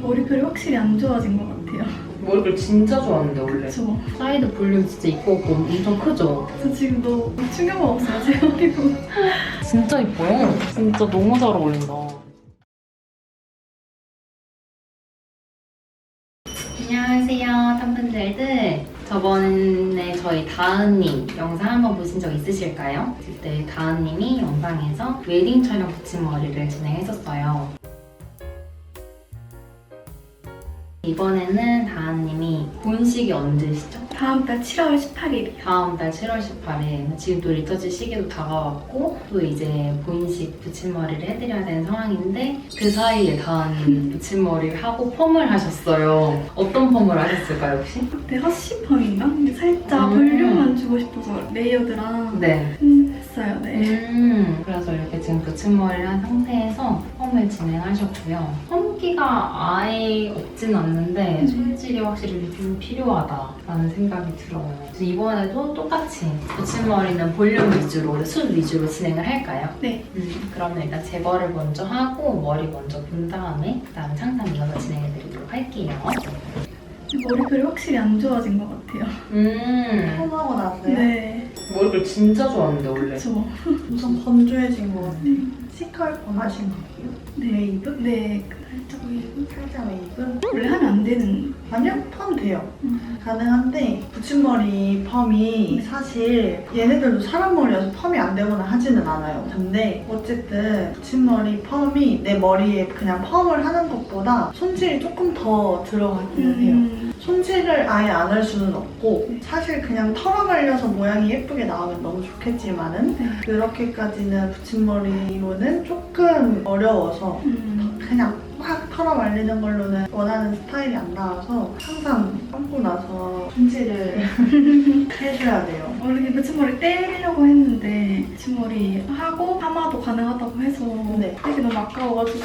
머리결이 확실히 안 좋아진 것 같아요. 머리결 진짜 좋았는데 원래. 그쵸? 사이드 볼륨 진짜 있고 없고 엄청 크죠? 저 지금 너무 충격먹었어요, 제 머리 보고. 진짜 이뻐요. 진짜 너무 잘 어울린다. 안녕하세요, 탐분들들. 저번에 저희 다은님 영상 한번 보신 적 있으실까요? 그때 다은님이 영상에서 웨딩 촬영 붙임머리를 진행했었어요. 이번에는 다은님이 본식이 언제시죠? 다음 달 7월 18일이요. 다음 달 7월 18일. 지금 또 리터치 시기도 다가왔고 또 이제 본식 붙임머리를 해드려야 되는 상황인데 그 사이에 다은님 붙임머리를 하고 펌을 하셨어요. 어떤 펌을 하셨을까요 혹시? 그때 허쉬펌인가? 근데 살짝 볼륨만 주고 싶어서 레이어드랑 네. 했어요. 네. 그래서 이렇게 지금 붙임머리를 한 상태에서 펌을 진행하셨고요. 펌기가 아예 없진 않는데 손질이 확실히 좀 필요하다라는 생각이 들어요. 그래서 이번에도 똑같이 붙임머리는 볼륨 위주로, 숱 위주로 진행을 할까요? 네. 그러면 일단 제거를 먼저 하고 머리 먼저 본 다음에 그다음에 상상 이어서 진행해드리도록 할게요. 머리결이 확실히 안 좋아진 것 같아요. 펌하고 나서요? 네. 머리결 진짜 좋았는데 원래. 그쵸? 우선 건조해진 것 같아요. 시컬펌 하신 거예요? 네. 웨이브? 네. 살짝 웨이브? 살짝 웨이브? 원래 하면 안 되는. 아니요, 펌 돼요. 가능한데 붙임머리 펌이 사실 얘네들도 사람 머리여서 펌이 안 되거나 하지는 않아요. 근데 어쨌든 붙임머리 펌이 내 머리에 그냥 펌을 하는 것보다 손질이 조금 더 들어가기는 해요. 손질을 아예 안 할 수는 없고 사실 그냥 털어 말려서 모양이 예쁘게 나오면 너무 좋겠지만은 네. 그렇게까지는 붙임머리로는 조금 어려워서 그냥 확 털어 말리는 걸로는 원하는 스타일이 안 나와서 항상 감고 나서 손질을 해줘야 돼요. 원래 붙임머리 떼려고 했는데 붙임머리 하고 파마도 가능하다고 해서 네. 되게 너무 아까워가지고.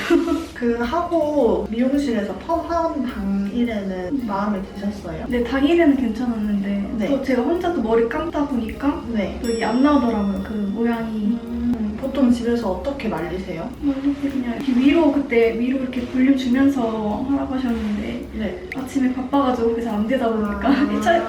그 하고 미용실에서 펌 하는 당일에는 마음에 드셨어요? 네, 당일에는 괜찮았는데 네. 또 제가 혼자 또 머리 감다 보니까 네. 또 이게 안 나오더라고요. 그 모양이. 보통 집에서 어떻게 말리세요? 이렇게 그냥 이렇게 위로 이렇게 볼륨 주면서 하라고 하셨는데 네. 아침에 바빠가지고 그게 잘 안 되다 보니까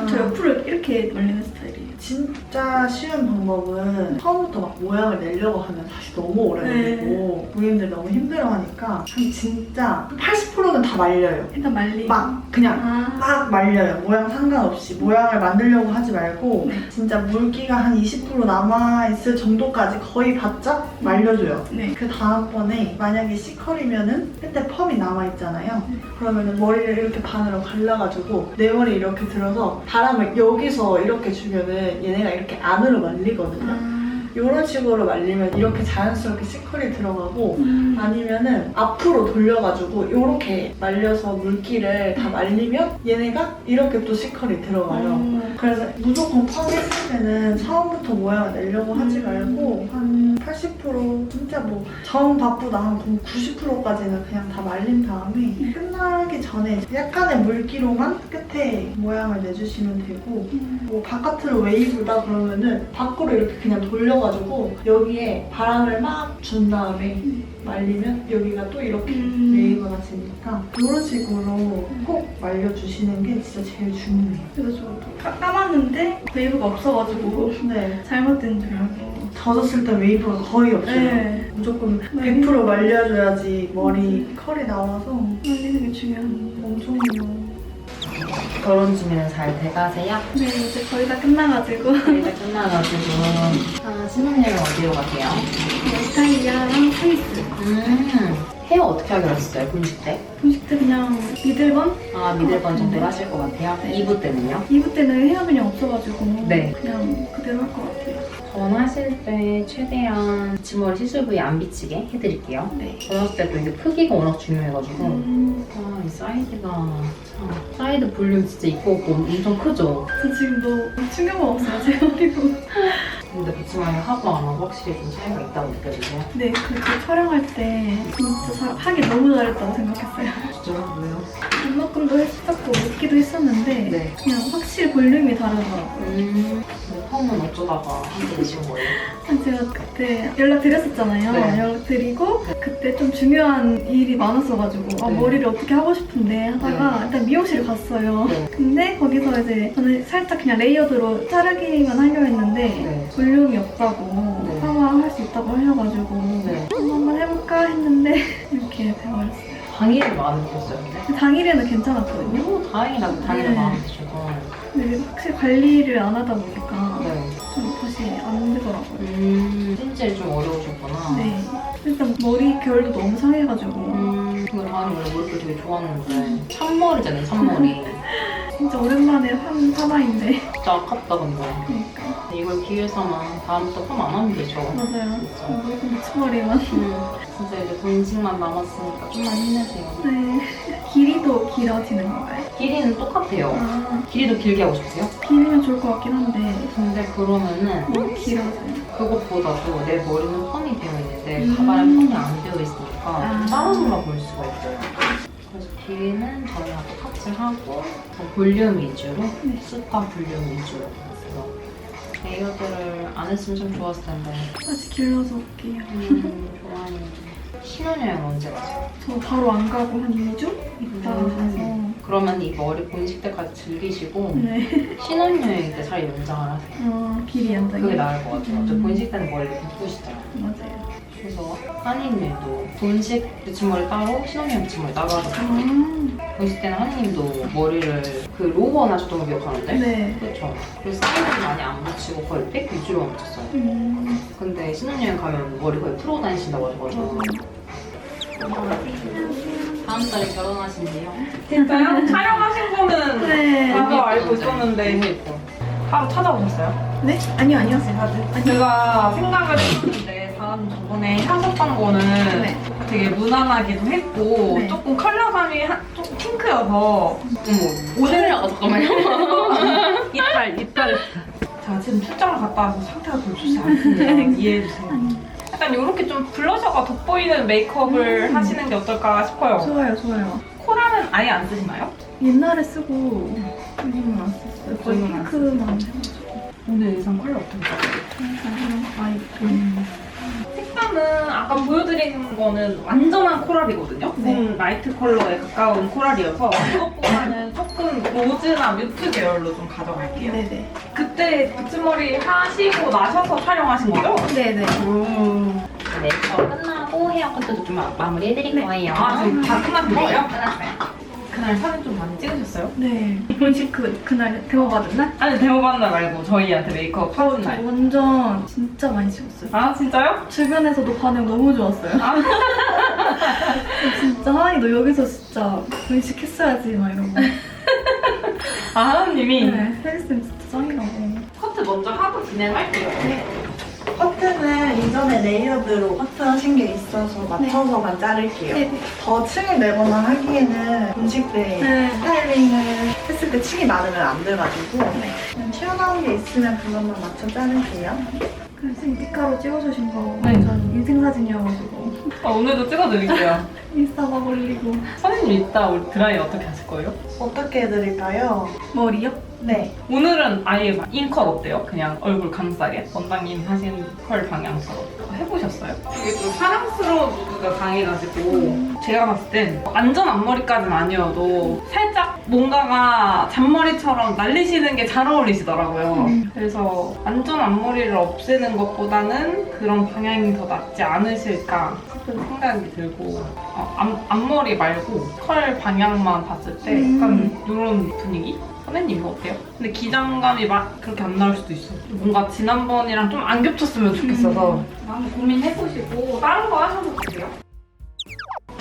저 옆으로 이렇게 말리는 스타일이에요. 진짜 쉬운 방법은 처음부터 막 모양을 내려고 하면 사실 너무 오래 걸리고 고객님들 너무 힘들어하니까 한 진짜 80%는 다 말려요. 일단 말리. 막 그냥 막 말려요. 모양 상관없이 모양을 만들려고 하지 말고 진짜 물기가 한 20% 남아있을 정도까지 거의 바짝 말려줘요. 네. 그 다음번에 만약에 C컬이면은 그때 펌이 남아있잖아요. 그러면은 머리를 이렇게 반으로 갈라가지고 내 머리 이렇게 들어서 바람을 여기서 이렇게 주면은 얘네가 이렇게 안으로 말리거든요. 이런 식으로 말리면 이렇게 자연스럽게 C컬이 들어가고 아니면은 앞으로 돌려가지고 이렇게 말려서 물기를 다 말리면 얘네가 이렇게 또 C컬이 들어가요. 그래서 무조건 펌했을 때는 처음부터 모양을 내려고 하지 말고 한 80% 진짜 뭐 정 바쁘다 한 90%까지는 그냥 다 말린 다음에 끝나기 전에 약간의 물기로만 끝에 모양을 내주시면 되고 뭐 바깥으로 웨이브다 그러면은 밖으로 이렇게 그냥 돌려가지고 여기에 바람을 막 준 다음에 말리면 여기가 또 이렇게 웨이브가 지니까 이런 식으로 꼭 말려주시는 게 진짜 제일 중요해요. 그래서 저 감았는데 웨이브가 없어가지고 네. 잘못된 줄 알고. 젖었을 때 웨이브가 거의 없어요. 네. 무조건 100% 말려줘야지 머리 컬이 나와서 말리는 게 중요한. 엄청요. 결혼 준비는 잘 돼가세요? 네, 이제 거의 다 끝나가지고. 이제 끝나가지고 신혼여행 어디로 가세요? 이탈리아랑 스위스. 헤어 어떻게 하기로 했어요, 본식 때? 본식 때 그냥 미들번? 아, 미들번 정도로 하실 것 같아요? 네. 2부 때는요? 2부 때는 헤어 그냥 없어가지고 네. 그냥 그대로 할 것 같아요. 전하실 때 최대한 붙임머리 시술 부위 안 비치게 해드릴게요. 네. 전하실 때도 이게 크기가 워낙 중요해가지고 이 사이즈가 참 사이드 볼륨 진짜 있고 없고 엄청 크죠? 저 지금 너무 충격먹었어요, 제 머리 보고. 근데 붙임머리 하고 안 하고 확실히 좀 차이가 있다고 느껴지세요? 네, 그렇게 촬영할 때 진짜 하길 너무 잘했다고 생각했어요. 진짜요? 왜요? 이만큼도 했었고 있기도 했었는데 네. 그냥 확실히 볼륨이 다르더라고요. 근데 펌은 어쩌다가 하게 되신 거예요? 제가 그때 연락드렸었잖아요. 네. 연락드리고 그때 그때 좀 중요한 일이 많았어가지고 아, 네. 머리를 어떻게 하고 싶은데 하다가 일단 미용실을 갔어요. 네. 근데 거기서 이제 저는 살짝 그냥 레이어드로 자르기만 하려 했는데 네. 볼륨이 없다고 네. 파마할 수 있다고 하셔가지고 네. 한번 해볼까 했는데 이렇게 돼버렸어요. 당일이 마음에 들었어요, 근데? 당일에는 괜찮았거든요. 너무 다행이다, 당일에 네. 마음에 드셔서. 근데 확실히 관리를 안 하다 보니까 네. 좀 다시 안 되더라고요. 찜질이 좀 어려우셨구나. 네. 일단 머리 결도 너무 상해가지고 근데 다행히 원래 머리를 되게 좋아하는데. 참머리잖아요, 참머리. 진짜 오랜만에 한 파마인데. 진짜 아깝다, 근데. 그러니까. 이걸 기회 삼아 다음부터 펌 안 하면 되죠. 맞아요. 진짜. 밑머리만. 진짜 이제 본식만 남았으니까 좀만 힘내세요. 네. 길이도 길어지는 건가요? 길이는 똑같아요. 아, 길이도 길게 하고 싶으세요? 길면 좋을 것 같긴 한데 근데 그러면은 너무 길어져요. 그것보다도 내 머리는 펌이 되어 있는데 음. 가발은 펌이 안 되어 있으니까 아. 따로놀아 볼 수가 있어요. 그래서 길이는 저희가 똑같이 하고 더 볼륨 위주로 네. 스파 볼륨 위주로 했어요. 레이어드를 안 했으면 좀 좋았을 텐데. 다시 길러서 올게요. 좋아요. 신혼여행 언제 가세요? 저 바로 안 가고 한 2주 있다 가서 그러면 이 머리 본식 때까지 즐기시고 네. 신혼여행 때 차라리 연장을 하세요. 길이 연장이 그게 나을 것 같아요. 저 본식 때는 머리를 묶으시잖아요. 맞아요. 그래서 한이님도 본식 붙임머리 따로 신혼여행 붙임머리 따로 하거든요. 본식 때는 한이님도 머리를 그 로건 하셨던 거 기억하는데? 네. 그렇죠. 그래서 사이드를 많이 안 붙이고 거의 백 위주로만 붙였어요. 근데 신혼여행 가면 머리 거의 풀고 다니신다고 하셔가지고 다음 달에 결혼하신대요. 진짜요? 촬영하신 거는 네. 나도 알고 있었는데 너무 예뻐. 바로 찾아오셨어요? 네? 아니요. 제가 생각을 해봤는데 저번에 하셨던 거는 네. 되게 무난하기도 했고 네. 조금 컬러감이 좀 핑크여서 어머, 오늘이라고 잠깐만요. 이빨 제가 지금 출장을 갔다 와서 상태가 별로 좋지 않습니다. 이해해주세요. 약간 이렇게 좀 블러셔가 돋보이는 메이크업을 하시는 게 어떨까 싶어요. 좋아요. 코랄은 아예 안 쓰시나요? 옛날에 쓰고 요즘은 안 썼어요. 거의 요즘은 안 핑크만 해가지고. 오늘 의상 컬러 어떤가요? 아이폰. 색감은 아까 보여드린 거는 완전한 코랄이거든요. 네. 라이트 컬러에 가까운 코랄이어서 그것보다는 조금 로즈나 뮤트 계열로 좀 가져갈게요. 네네. 그때 붙임머리 하시고 나셔서 촬영하신 거죠? 네네. 메이크업 끝나고 헤어컷도 좀 마무리해드릴 네. 거예요. 아, 지금 다 끝나신 거예요? 끝났어요. 그날 사진 좀 많이 찍으셨어요? 네. 본식 그날 대화받은 날? 아니, 데모받는 날 말고 저희한테 메이크업 하신 저 날. 완전 진짜 많이 찍었어요. 아, 진짜요? 주변에서도 반응 너무 좋았어요. 아. 진짜 하은이 너 여기서 진짜 본식 했어야지 막 이러고. 아, 하은님이 네. 헬스는 진짜 짱이라고. 커트 먼저 하고 진행할게요. 네. 커트는 이전에 레이어드로 커트 하신 게 있어서 맞춰서만 자를게요. 네. 더 층을 내거나 하기에는 본식 때 네. 스타일링을 했을 때 층이 많으면 안 돼가지고 네. 그냥 튀어나온 게 있으면 그것만 맞춰 자를게요. 그래서 인디카로 찍어주신 거 네. 완전 인생사진이어가지고 오늘도 찍어드릴게요. 인스타 막 올리고. 선생님 이따 우리 드라이 어떻게 하실 거예요? 어떻게 해드릴까요? 머리요? 네. 오늘은 아예 막 인컷 어때요? 그냥 얼굴 감싸게? 원장님 하신 컬 방향처럼 해보셨어요? 이게 좀 사랑스러운 무드가 강해가지고 제가 봤을 땐 완전 앞머리까지는 아니어도 살짝 뭔가가 잔머리처럼 날리시는 게 잘 어울리시더라고요. 그래서 완전 앞머리를 없애는 것보다는 그런 방향이 더 낫지 않으실까 싶은 생각이 들고 앞머리 말고 컬 방향만 봤을 때 약간 이런 분위기? 선생님 이거 어때요? 근데 기장감이 막 그렇게 안 나올 수도 있어요. 뭔가 지난번이랑 좀 안 겹쳤으면 좋겠어서 한번 고민해보시고 다른 거 하셔도 돼요.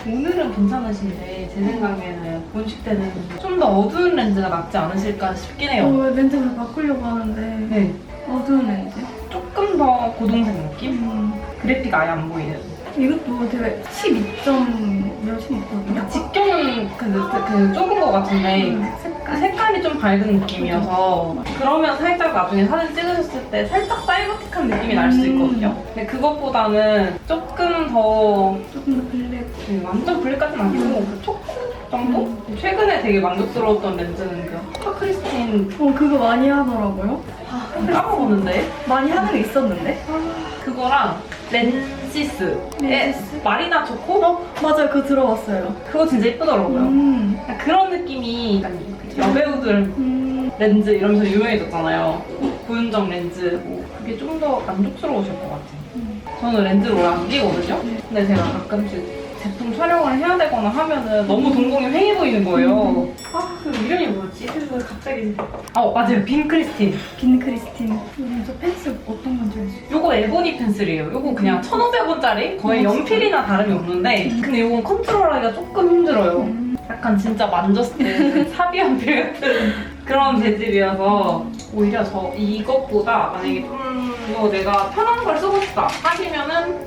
오늘은 괜찮으신데 제 생각에는 본식 때는 좀 더 어두운 렌즈가 낫지 않으실까 싶긴 해요. 렌즈를 바꾸려고 하는데 네, 어두운 렌즈. 조금 더 고동색 느낌? 그래픽 아예 안 보이는. 이것도 되게 12점 몇이 있거든요. 직경은 그 좁은 것 같은데 색깔이 좀 밝은 느낌이어서 그러면 살짝 나중에 사진 찍으셨을 때 살짝 사이버틱한 느낌이 날 수 있거든요. 근데 그것보다는 조금 더 조금 더 블랙. 완전 블랙까지는 아니고 그 초코 정도? 최근에 되게 만족스러웠던 렌즈는 그 파크리스틴 그거 많이 하더라고요. 까먹었는데 많이 하는 게 있었는데. 그거랑 렌즈 메시스의 메시스? 마리나 초코? 맞아요. 그거 들어봤어요. 그거 진짜 예쁘더라고요. 그런 느낌이 약간 여배우들 렌즈 이러면서 유명해졌잖아요. 고윤정 렌즈 뭐 그게 좀 더 만족스러우실 것 같아요. 저는 렌즈를 원래 안 끼거든요. 근데 제가 가끔씩 제품 촬영을 해야 되거나 하면은 너무 동공이 휑해 보이는 거예요. 그 이름이 뭐였지? 그 갑자기 맞아요. 빈 크리스틴. 빈 크리스틴. 저 펜슬 어떤 건지 알죠? 요거 에보니 펜슬이에요. 요거 그냥 1,500원짜리? 거의 연필이나 다름이 없는데 근데 요건 컨트롤하기가 조금 힘들어요. 약간 진짜 만졌을 때 사비 연필 같은 그런 재질이어서 오히려 저 이것보다 만약에 좀 더 내가 편한 걸 쓰고 싶다 하시면은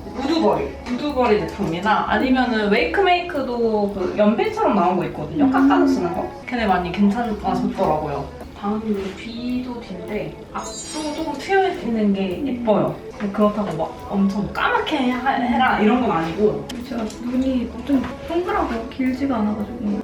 우두거리 제품이나 아니면은 웨이크메이크도 그 연필처럼 나온 거 있거든요. 깎아서 쓰는 거. 걔네 많이 괜찮아졌더라고요. 다음은 뒤도 뒤인데 앞도 조금 트여있는 게 예뻐요. 근데 그렇다고 막 엄청 까맣게 해라 이런 건 아니고 제가 눈이 좀 동그랗고 길지가 않아가지고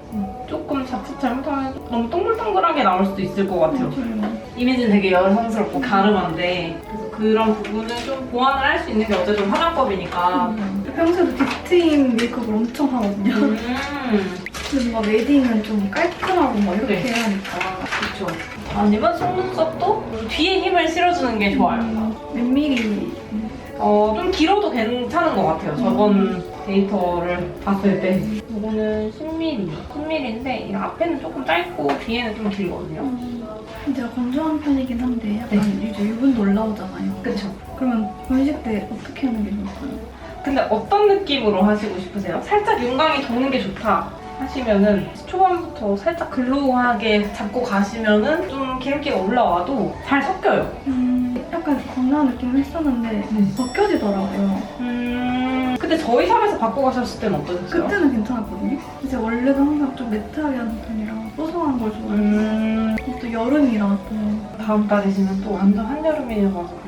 조금 자칫 잘못하면 너무 동글동글하게 나올 수도 있을 것 같아요. 맞아요. 이미지는 되게 여성스럽고 가름한데 그래서 그런 부분을 좀 보완을 할 수 있는 게 어쨌든 화장법이니까 평소에도 딥트임 메이크업을 엄청 하거든요. 근데 뭔가 웨딩은 좀 깔끔하고 막 이렇게 네. 하니까 그렇죠. 아니면 속눈썹도 뒤에 힘을 실어주는 게 좋아요. 몇 미리 좀 길어도 괜찮은 것 같아요. 저번 데이터를 봤을 때. 이거는 10mm. 10mm인데 앞에는 조금 짧고 뒤에는 좀 길거든요. 제가 건조한 편이긴 한데 약간 이제 유분도 올라오잖아요. 그쵸. 그러면 번식 때 어떻게 하는 게 좋을까요? 근데 어떤 느낌으로 하시고 싶으세요? 살짝 윤광이 도는 게 좋다 하시면은 초반부터 살짝 글로우하게 잡고 가시면은 좀 기름기가 올라와도 잘 섞여요. 약간 광나한 느낌을 했었는데 벗겨지더라고요. 근데 저희 샵에서 바꿔 가셨을 때는 어떠셨어요? 그때는 괜찮았거든요. 이제 원래도 항상 좀 매트하게 하는 편이라 뽀송한 걸 좋아해요. 또 여름이라 또 다음 달이시면 또 완전 한여름이어가지고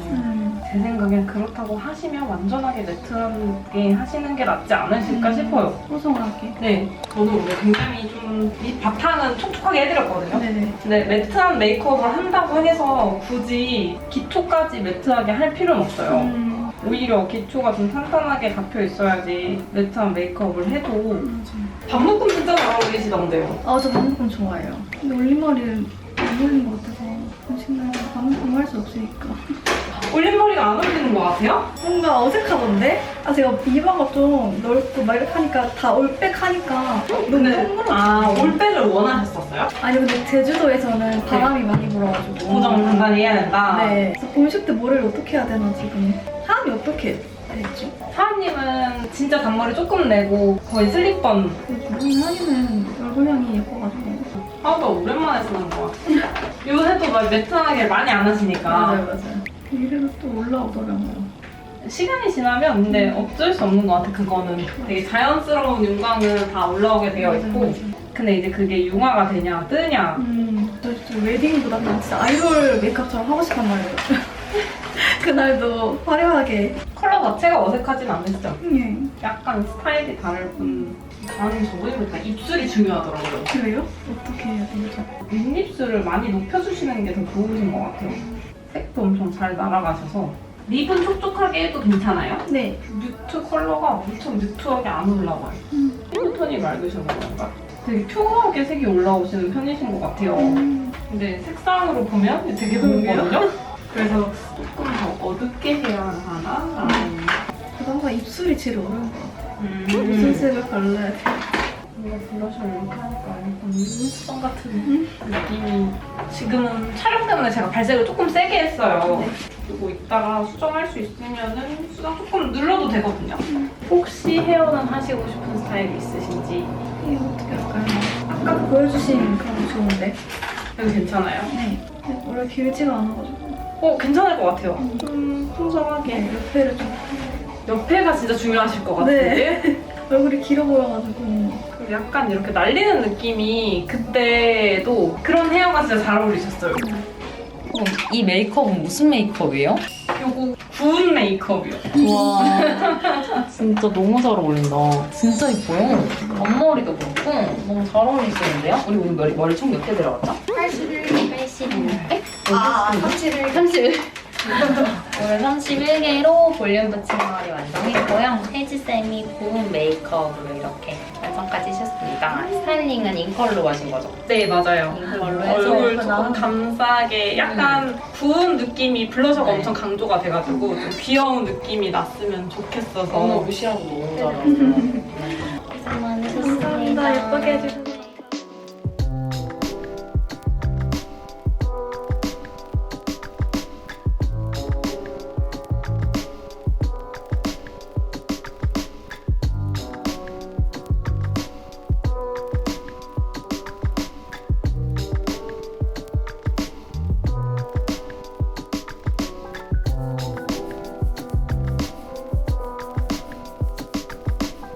제 생각엔 그렇다고 하시면 완전하게 매트하게 하시는 게 낫지 않으실까 싶어요. 뽀송하게. 네, 저도 오늘 굉장히 좀 이 바탕은 촉촉하게 해드렸거든요. 네네. 근데 매트한 메이크업을 한다고 해서 굳이 기초까지 매트하게 할 필요는 없어요. 오히려 기초가 좀 탄탄하게 잡혀 있어야지 매트한 메이크업을 해도 반묶음 진짜 잘 어울리시던데요. 저 반묶음 좋아해요. 근데 올림머리를 안 올린 것 같아서 정신나요. 반묶음 할 수 없으니까. 올림머리가 안 어울리는 것 같아요? 뭔가 어색하던데? 제가 이마가 좀 넓고 막 이렇게 하니까 다 올백하니까 너무 동그랗죠. 올백을 원하셨었어요? 아니 근데 제주도에서는 바람이 많이 불어가지고 고정을 단단히 해야 된다. 네. 그래서 본식 때 머리를 어떻게 해야 되나 지금. 하은이 어떻게 했죠? 하은님은 진짜 단머리 조금 내고 거의 슬립번. 하은이는 얼굴형이 예뻐가지고. 하우가 오랜만에 쓰는 것 같아요. 요새도 막 매트하게 많이 안 하시니까. 맞아요. 이래도 또 올라오더라고요. 시간이 지나면 근데 어쩔 수 없는 것 같아. 그거는 되게 자연스러운 윤광은 다 올라오게 되어 있고 맞아요. 근데 이제 그게 융화가 되냐 뜨냐 저 웨딩보다 그냥 진짜 아이돌 메이크업처럼 하고 싶단 말이에요. 그날도 화려하게. 컬러 자체가 어색하진 않으시죠? 예. 약간 스타일이 다를 뿐 저는 저번에 보니까 입술이 중요하더라고요. 그래요? 어떻게 해야 되죠? 윗입술을 많이 높여주시는 게 더 좋으신 것 같아요. 색도 엄청 잘 날아가셔서 립은 촉촉하게 해도 괜찮아요? 네. 뮤트 컬러가 엄청 뮤트하게 안 올라와요. 피부톤이 맑으셔서 그런가? 되게 표하게 색이 올라오시는 편이신 것 같아요. 근데 색상으로 보면 되게 무거거든요? 그래서 조금 더 어둡게 해야 하나? 라는 그나마 입술이 제일 어려운 것 같아요. 무슨 색을 발라야 돼? 뭔가 블러셔를 이렇게 하니까 약간 눈썹 같은 느낌이 지금은 촬영 때문에 제가 발색을 조금 세게 했어요. 그리고 이따가 수정할 수 있으면은 수정 조금 눌러도 되거든요. 혹시 헤어는 하시고 싶은 스타일이 있으신지 이거 어떻게 할까요? 아까 보여주신 그런 거 좋은데? 여기 괜찮아요? 네. 원래 길지가 않아가지고. 괜찮을 것 같아요. 좀 풍성하게. 옆에를 좀. 옆에가 진짜 중요하실 것 같은데? 네. 얼굴이 길어 보여가지고. 그리고 약간 이렇게 날리는 느낌이 그때도 그런 헤어가 진짜 잘 어울리셨어요. 이 메이크업은 무슨 메이크업이에요? 요거 구운 메이크업이요. 와 진짜 너무 잘 어울린다. 진짜 예뻐요. 앞머리도 그렇고 너무 잘 어울리시는데요? 우리 머리 총 몇 개 들어갔죠? 81, 81. 81. 31. 31. 오늘 31개로 볼륨 붙임 머리 완성했고요. 혜지쌤이 고운 메이크업으로 이렇게 완성까지 하셨습니다. 스타일링은 인컬로 하신 거죠? 네, 맞아요. 인컬로 해서 얼굴 조금 나오는 감싸게 약간 부은 느낌이 블러셔가 네. 엄청 강조가 돼가지고 좀 귀여운 느낌이 났으면 좋겠어서 무시하고 너무 잘하고. 고생 많으셨습니다. 감사합니다. 예쁘게 해주셔서.